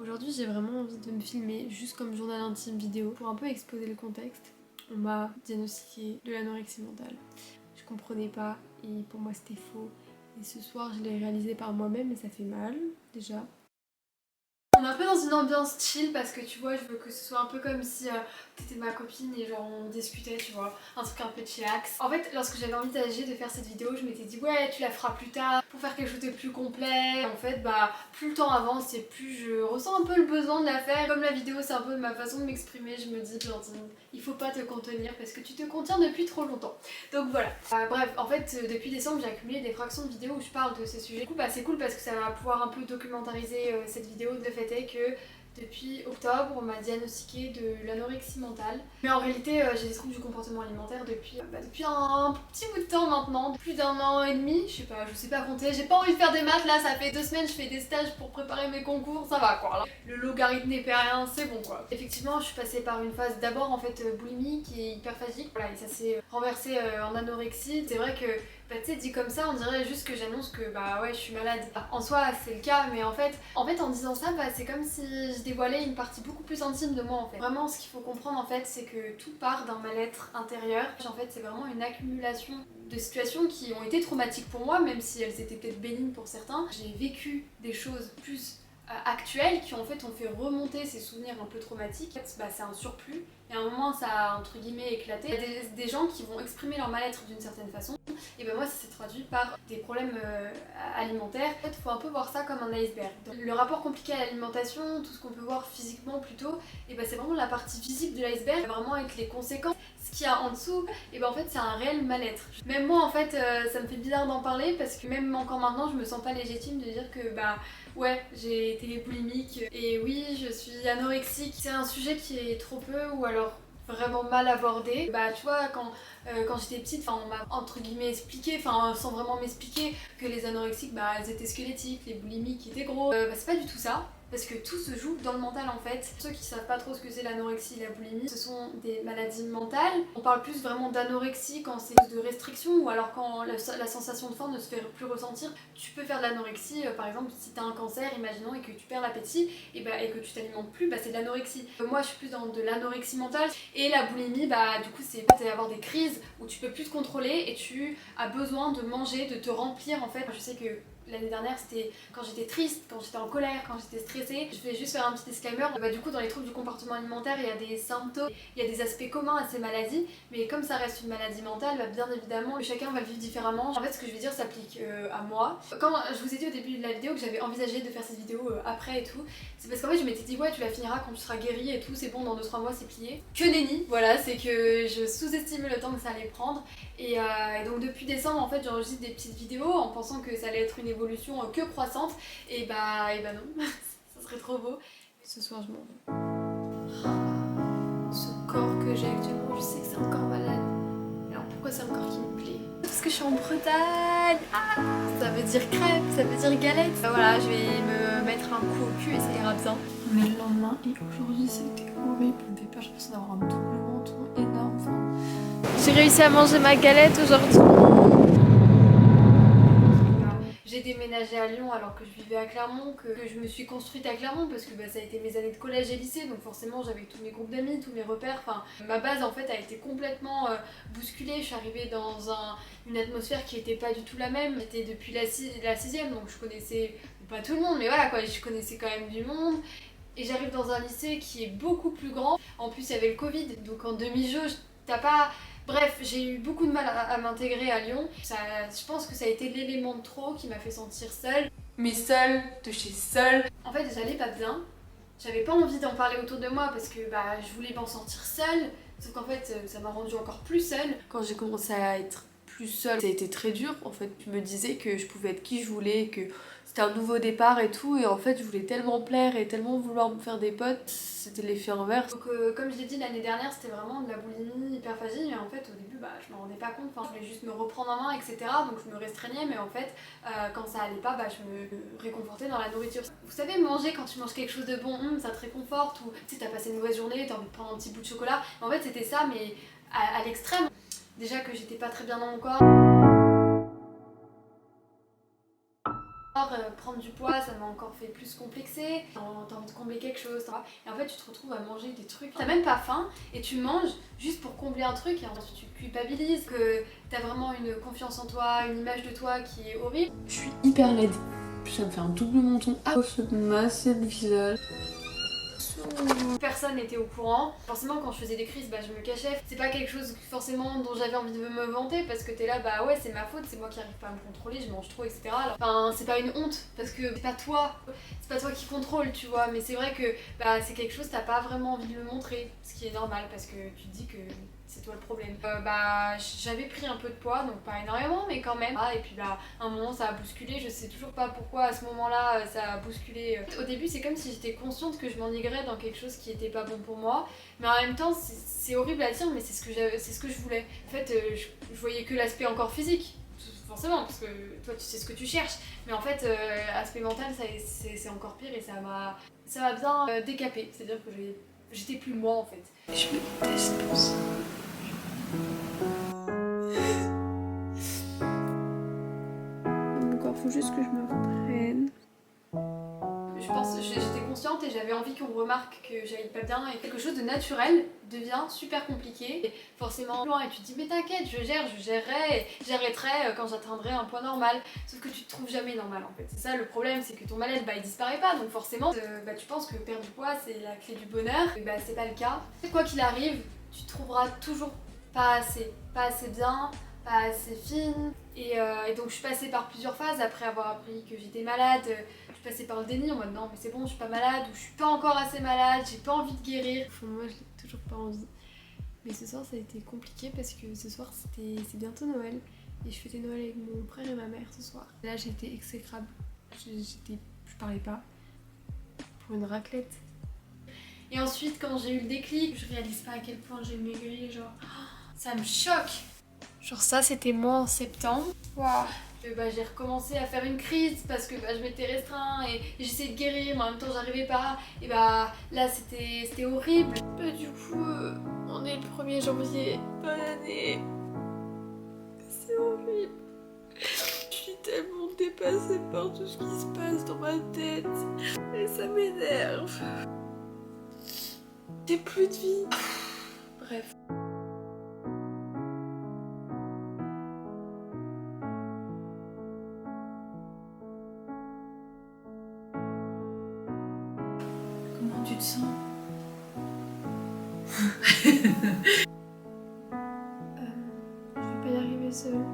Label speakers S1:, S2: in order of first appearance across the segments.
S1: Aujourd'hui j'ai vraiment envie de me filmer juste comme journal intime vidéo pour un peu exposer le contexte. On m'a diagnostiqué de l'anorexie mentale. Je comprenais pas et pour moi c'était faux. Et ce soir je l'ai réalisé par moi-même et ça fait mal déjà. On est un peu dans une ambiance chill parce que tu vois je veux que ce soit un peu comme si t'étais ma copine et genre on discutait, tu vois, un truc un peu chillax. En fait lorsque j'avais envisagé de faire cette vidéo je m'étais dit ouais tu la feras plus tard pour faire quelque chose de plus complet. En fait bah plus le temps avance et plus je ressens un peu le besoin de la faire. Comme la vidéo c'est un peu ma façon de m'exprimer, je me dis Blandine, il faut pas te contenir parce que tu te contiens depuis trop longtemps. Donc voilà. Bref, en fait depuis décembre j'ai accumulé des fractions de vidéos où je parle de ces sujets. Du coup bah c'est cool parce que ça va pouvoir un peu documentariser cette vidéo. Le fait est que depuis octobre, on m'a diagnostiqué de l'anorexie mentale. Mais en réalité, j'ai des troubles du comportement alimentaire depuis un petit bout de temps maintenant. Plus d'un an et demi, je sais pas compter. J'ai pas envie de faire des maths là, ça fait 2 semaines, je fais des stages pour préparer mes concours, ça va quoi. Là. Le logarithme n'est pas rien, c'est bon quoi. Effectivement, je suis passée par une phase d'abord en fait boulimie qui est hyperphagique. Voilà, et ça s'est renversé en anorexie. C'est vrai que bah tu sais dit comme ça on dirait juste que j'annonce que bah ouais je suis malade. En soi c'est le cas mais en fait en disant ça bah c'est comme si je dévoilais une partie beaucoup plus intime de moi en fait. Vraiment ce qu'il faut comprendre en fait c'est que tout part d'un mal-être intérieur. En fait c'est vraiment une accumulation de situations qui ont été traumatiques pour moi même si elles étaient peut-être bénignes pour certains. J'ai vécu des choses plus actuelles qui en fait ont fait remonter ces souvenirs un peu traumatiques. Bah, c'est un surplus et à un moment ça a entre guillemets éclaté. Il y a des gens qui vont exprimer leur mal-être d'une certaine façon et ben moi ça s'est traduit par des problèmes alimentaires. En fait il faut un peu voir ça comme un iceberg. Donc, le rapport compliqué à l'alimentation, tout ce qu'on peut voir physiquement plutôt, et ben c'est vraiment la partie visible de l'iceberg, vraiment avec les conséquences. Ce qu'il y a en dessous, et ben en fait c'est un réel mal-être. Même moi en fait ça me fait bizarre d'en parler parce que même encore maintenant je me sens pas légitime de dire que bah ouais, j'ai été boulimique et oui, je suis anorexique. C'est un sujet qui est trop peu ou alors vraiment mal abordé. Bah tu vois, quand j'étais petite, on m'a entre guillemets expliqué, sans vraiment m'expliquer, que les anorexiques, bah elles étaient squelettiques, les boulimiques étaient gros. Bah c'est pas du tout ça. Parce que tout se joue dans le mental en fait. Ceux qui savent pas trop ce que c'est l'anorexie et la boulimie, ce sont des maladies mentales. On parle plus vraiment d'anorexie quand c'est de restriction ou alors quand la sensation de faim ne se fait plus ressentir. Tu peux faire de l'anorexie, par exemple si t'as un cancer, imaginons, et que tu perds l'appétit et que tu t'alimentes plus, bah c'est de l'anorexie. Moi je suis plus dans de l'anorexie mentale et la boulimie, bah du coup c'est avoir des crises où tu peux plus te contrôler et tu as besoin de manger, de te remplir en fait. Je sais que l'année dernière c'était quand j'étais triste, quand j'étais en colère, quand j'étais stressée. Je vais juste faire un petit disclaimer. Bah, du coup dans les troubles du comportement alimentaire il y a des symptômes, il y a des aspects communs à ces maladies, mais comme ça reste une maladie mentale, bah, bien évidemment chacun va le vivre différemment. En fait ce que je vais dire s'applique à moi. Quand je vous ai dit au début de la vidéo que j'avais envisagé de faire cette vidéo après et tout, c'est parce qu'en fait je m'étais dit ouais tu la finiras quand tu seras guérie et tout, c'est bon dans 2-3 mois c'est plié. Que nenni, voilà, c'est que je sous-estimais le temps que ça allait prendre. Et donc depuis décembre en fait j'enregistre des petites vidéos en pensant que ça allait être une évolution que croissante et bah non, ça serait trop beau. Ce soir je m'en vais. Ce corps que j'ai actuellement, je sais que c'est un corps malade. Alors pourquoi c'est un corps qui me plaît? Parce que je suis en Bretagne. Ça veut dire crêpe, ça veut dire galette. Voilà, je vais me mettre un coup au cul et ça ira bien. On est le lendemain et aujourd'hui c'était horrible. Ça me fait peur, j'ai l'impression d'avoir un double menton énorme. J'ai réussi à manger ma galette aujourd'hui. J'ai déménagé à Lyon alors que je vivais à Clermont, que je me suis construite à Clermont parce que ça a été mes années de collège et lycée, donc forcément j'avais tous mes groupes d'amis, tous mes repères. Ma base en fait a été complètement bousculée. Je suis arrivée dans une atmosphère qui était pas du tout la même. J'étais depuis la 6ème, donc je connaissais pas tout le monde, mais voilà quoi, je connaissais quand même du monde. Et j'arrive dans un lycée qui est beaucoup plus grand. En plus il y avait le Covid, donc en demi-jauge, t'as pas... Bref, j'ai eu beaucoup de mal à m'intégrer à Lyon. Je pense que ça a été l'élément de trop qui m'a fait sentir seule. Mais seule, de chez seule. En fait, j'allais pas bien. J'avais pas envie d'en parler autour de moi parce que je voulais m'en sentir seule. Sauf qu'en fait, ça m'a rendue encore plus seule. Quand j'ai commencé à être plus seule, ça a été très dur. En fait, je me disais que je pouvais être qui je voulais, que c'était un nouveau départ et tout. Et en fait, je voulais tellement plaire et tellement vouloir me faire des potes. C'était l'effet inverse. Donc comme je l'ai dit l'année dernière, c'était vraiment de la boulimie, hyperphagie. Et en fait, au début, je me rendais pas compte. Je voulais juste me reprendre en main, etc. Donc je me restreignais. Mais en fait, quand ça allait pas, je me réconfortais dans la nourriture. Vous savez, manger quand tu manges quelque chose de bon, ça te réconforte. Ou tu sais, t'as passé une mauvaise journée, t'as envie de prendre un petit bout de chocolat. Mais en fait, c'était ça, mais à l'extrême. Déjà que j'étais pas très bien dans mon corps. prendre du poids ça m'a encore fait plus complexer, t'as envie de combler quelque chose, et en fait tu te retrouves à manger des trucs, t'as même pas faim et tu manges juste pour combler un truc et ensuite tu culpabilises, que t'as vraiment une confiance en toi, une image de toi qui est horrible.
S2: Je suis hyper laide, ça me fait un double menton, se masser le visage.
S1: Personne n'était au courant. Forcément quand je faisais des crises, je me cachais. C'est pas quelque chose forcément dont j'avais envie de me vanter parce que t'es là, ouais c'est ma faute, c'est moi qui arrive pas à me contrôler, je mange trop, etc. Enfin c'est pas une honte parce que c'est pas toi qui contrôle, tu vois. Mais c'est vrai que c'est quelque chose t'as pas vraiment envie de le montrer, ce qui est normal parce que tu te dis que c'est toi le problème. J'avais pris un peu de poids, donc pas énormément, mais quand même. Et puis un moment ça a bousculé, je sais toujours pas pourquoi à ce moment-là ça a bousculé. Au début c'est comme si j'étais consciente que je m'enivrais dans quelque chose qui était pas bon pour moi, mais en même temps c'est horrible à dire, mais c'est ce que je voulais. En fait je voyais que l'aspect encore physique, forcément, parce que toi tu sais ce que tu cherches, mais en fait aspect mental c'est encore pire et ça m'a bien décapé, c'est-à-dire que j'étais plus moi en fait.
S2: Je me déteste pour ça. Encore, faut juste que je me reprenne.
S1: Je pense, j'étais consciente et j'avais envie qu'on remarque que j'allais pas bien et quelque chose de naturel devient super compliqué. Et forcément loin et tu te dis mais t'inquiète, je gérerai et j'arrêterai quand j'atteindrai un poids normal. Sauf que tu te trouves jamais normal en fait. C'est ça le problème, c'est que ton mal-être il disparaît pas, donc forcément tu penses que perdre du poids c'est la clé du bonheur. Et c'est pas le cas. Quoi qu'il arrive, tu trouveras toujours pas assez bien, pas assez fine. Et donc je suis passée par plusieurs phases après avoir appris que j'étais malade. Je suis passée par le déni en mode non mais c'est bon, je suis pas malade, ou je suis pas encore assez malade, j'ai pas envie de guérir. Au fond de moi je n'ai toujours pas envie. Mais ce soir ça a été compliqué parce que ce soir c'est bientôt Noël. Et je fêtais Noël avec mon frère et ma mère ce soir. Et là j'étais exécrable. Je parlais pas. Pour une raclette. Et ensuite quand j'ai eu le déclic, je réalise pas à quel point j'ai maigri, genre ça me choque. Genre ça c'était moi en septembre. Waouh. J'ai recommencé à faire une crise parce que je m'étais restreint et j'essayais de guérir mais en même temps j'arrivais pas. Et là c'était horrible. Du coup on est le 1er janvier. Bonne année. C'est horrible. Je suis tellement dépassée par tout ce qui se passe dans ma tête. Et ça m'énerve. J'ai plus de vie. Bref.
S2: Comment tu te sens?
S1: Je vais pas y arriver seule.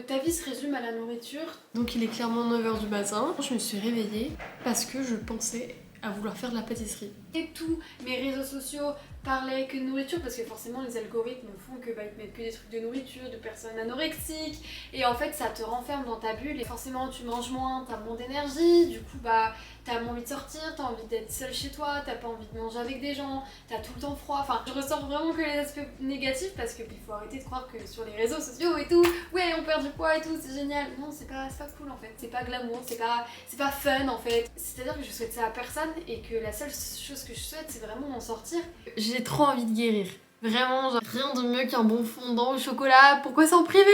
S1: Ta vie se résume à la nourriture. Donc il est clairement 9h du matin. Je me suis réveillée parce que je pensais à vouloir faire de la pâtisserie. Et tous mes réseaux sociaux parlaient que de nourriture parce que forcément les algorithmes font que ils te mettent que des trucs de nourriture, de personnes anorexiques, et en fait ça te renferme dans ta bulle et forcément tu manges moins, t'as moins d'énergie, du coup t'as moins envie de sortir, t'as envie d'être seule chez toi, t'as pas envie de manger avec des gens, t'as tout le temps froid. Enfin, je ressors vraiment que les aspects négatifs parce qu'il faut arrêter de croire que sur les réseaux sociaux et tout, ouais on perd du poids et tout, c'est génial. Non, c'est pas cool en fait, c'est pas glamour, c'est pas fun en fait. C'est-à-dire que je souhaite ça à personne et que la seule chose que je souhaite c'est vraiment m'en sortir. J'ai trop envie de guérir. Vraiment, genre, rien de mieux qu'un bon fondant au chocolat. Pourquoi s'en priver?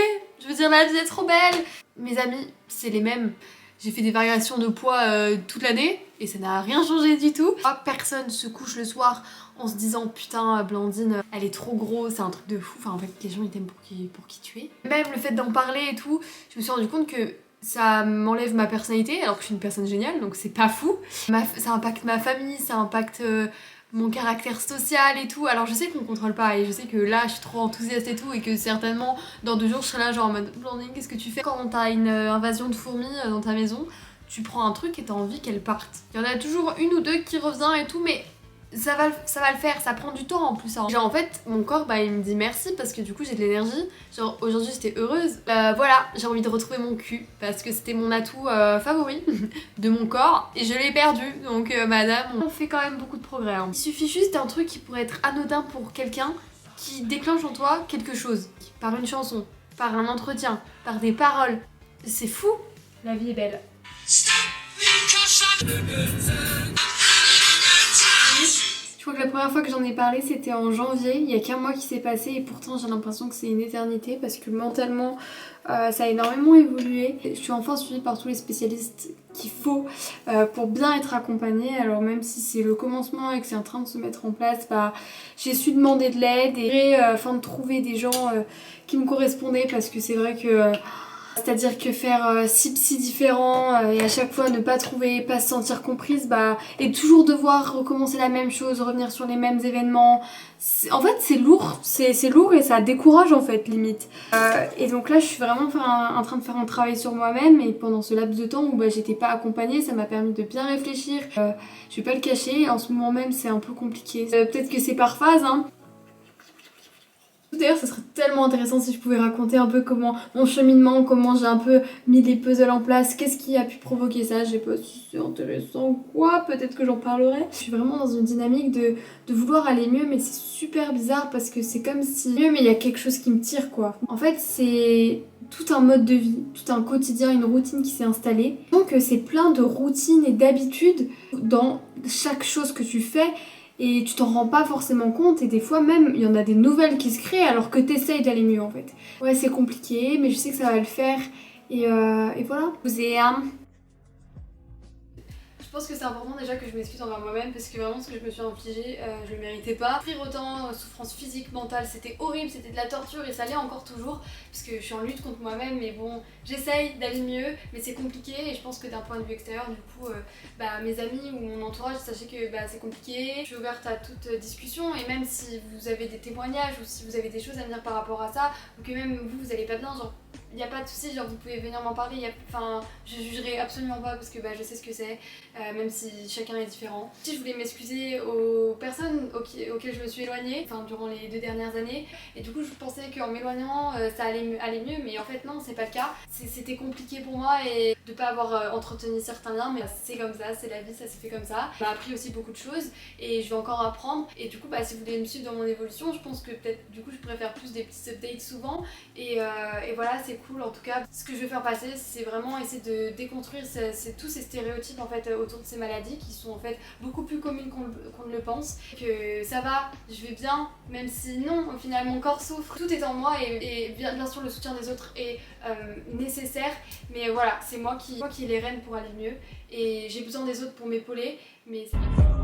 S1: Je veux dire, la vie est trop belle. Mes amis, c'est les mêmes. J'ai fait des variations de poids toute l'année et ça n'a rien changé du tout. Personne se couche le soir en se disant putain Blandine elle est trop grosse, c'est un truc de fou. Enfin en fait les gens ils t'aiment pour qui tu es. Même le fait d'en parler et tout, je me suis rendu compte que ça m'enlève ma personnalité alors que je suis une personne géniale, donc c'est pas fou. Ça impacte ma famille, ça impacte mon caractère social et tout. Alors je sais qu'on contrôle pas et je sais que là je suis trop enthousiaste et tout et que certainement dans 2 jours je serai là genre en mode Blandine qu'est-ce que tu fais quand t'as une invasion de fourmis dans ta maison, tu prends un truc et t'as envie qu'elle parte. Il y en a toujours une ou deux qui revient et tout, mais ça va le faire, ça prend du temps en plus. Hein. Genre en fait mon corps il me dit merci parce que du coup j'ai de l'énergie. Genre aujourd'hui j'étais heureuse. Voilà, j'ai envie de retrouver mon cul parce que c'était mon atout favori de mon corps et je l'ai perdu. Donc madame, on fait quand même beaucoup de progrès. Hein. Il suffit juste d'un truc qui pourrait être anodin pour quelqu'un qui déclenche en toi quelque chose. Par une chanson, par un entretien, par des paroles. C'est fou. La vie est belle. Je crois que la première fois que j'en ai parlé c'était en janvier, il y a qu'un mois qui s'est passé et pourtant j'ai l'impression que c'est une éternité parce que mentalement ça a énormément évolué. Je suis enfin suivie par tous les spécialistes qu'il faut pour bien être accompagnée. Alors même si c'est le commencement et que c'est en train de se mettre en place, j'ai su demander de l'aide et afin de trouver des gens qui me correspondaient, parce que c'est vrai que c'est-à-dire que faire 6 psys différents et à chaque fois ne pas trouver, pas se sentir comprise, et toujours devoir recommencer la même chose, revenir sur les mêmes événements, en fait c'est lourd, c'est lourd et ça décourage en fait limite. Et donc là je suis vraiment en train de faire un travail sur moi-même, et pendant ce laps de temps où j'étais pas accompagnée, ça m'a permis de bien réfléchir. Je vais pas le cacher, en ce moment même c'est un peu compliqué. Peut-être que c'est par phase, hein. D'ailleurs, ça serait tellement intéressant si je pouvais raconter un peu comment mon cheminement, comment j'ai un peu mis les puzzles en place, qu'est-ce qui a pu provoquer ça, je sais pas si c'est intéressant ou quoi, peut-être que j'en parlerai. Je suis vraiment dans une dynamique de vouloir aller mieux, mais c'est super bizarre parce que c'est comme si mieux, mais il y a quelque chose qui me tire quoi. En fait, c'est tout un mode de vie, tout un quotidien, une routine qui s'est installée. Donc c'est plein de routines et d'habitudes dans chaque chose que tu fais. Et tu t'en rends pas forcément compte, et des fois même il y en a des nouvelles qui se créent alors que t'essayes d'aller mieux en fait. Ouais, c'est compliqué, mais je sais que ça va le faire, et voilà. Je pense que c'est important déjà que je m'excuse envers moi-même, parce que vraiment ce que je me suis infligé, je le méritais pas. Souffrir autant, souffrance physique, mentale, c'était horrible, c'était de la torture et ça l'est encore toujours, parce que je suis en lutte contre moi-même, mais bon, j'essaye d'aller mieux, mais c'est compliqué, et je pense que d'un point de vue extérieur, du coup, mes amis ou mon entourage, sachez que c'est compliqué. Je suis ouverte à toute discussion, et même si vous avez des témoignages ou si vous avez des choses à me dire par rapport à ça, ou que même vous allez pas bien, genre il n'y a pas de souci, genre vous pouvez venir m'en parler, je jugerai absolument pas parce que je sais ce que c'est, même si chacun est différent. Si je voulais m'excuser aux personnes auxquelles je me suis éloignée, durant les 2 dernières années, et du coup je pensais qu'en m'éloignant ça allait mieux, mais en fait non, c'est pas le cas. C'était compliqué pour moi et de pas avoir entretenu certains liens, mais c'est comme ça, c'est la vie, ça s'est fait comme ça. Ça m'a appris aussi beaucoup de choses et je vais encore apprendre, et du coup si vous voulez me suivre dans mon évolution, je pense que peut-être du coup je pourrais faire plus des petits updates souvent, et voilà, c'est cool. En tout cas, ce que je vais faire passer, c'est vraiment essayer de déconstruire tous ces stéréotypes en fait autour de ces maladies qui sont en fait beaucoup plus communes qu'on ne le pense. Que ça va, je vais bien, même si non, au final mon corps souffre. Tout est en moi, et bien sûr le soutien des autres est nécessaire, mais voilà, c'est moi qui ai les rênes pour aller mieux, et j'ai besoin des autres pour m'épauler, mais c'est